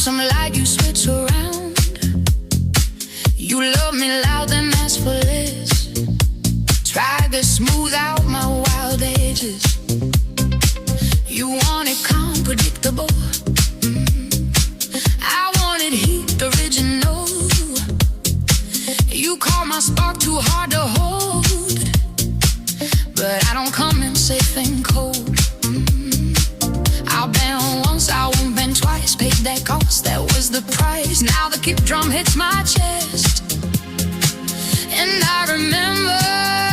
some light, you switch around. You love me loud, then ask for less. Try to smooth out my wild edges. You want it calm, predictable. I wanted heat, original. You call my spark too hard to hold, but I don't come in safe and cold. I'll bend once, I won't bend twice. Paid that cost, that was the price. Now the kick drum hits my chest, and I remember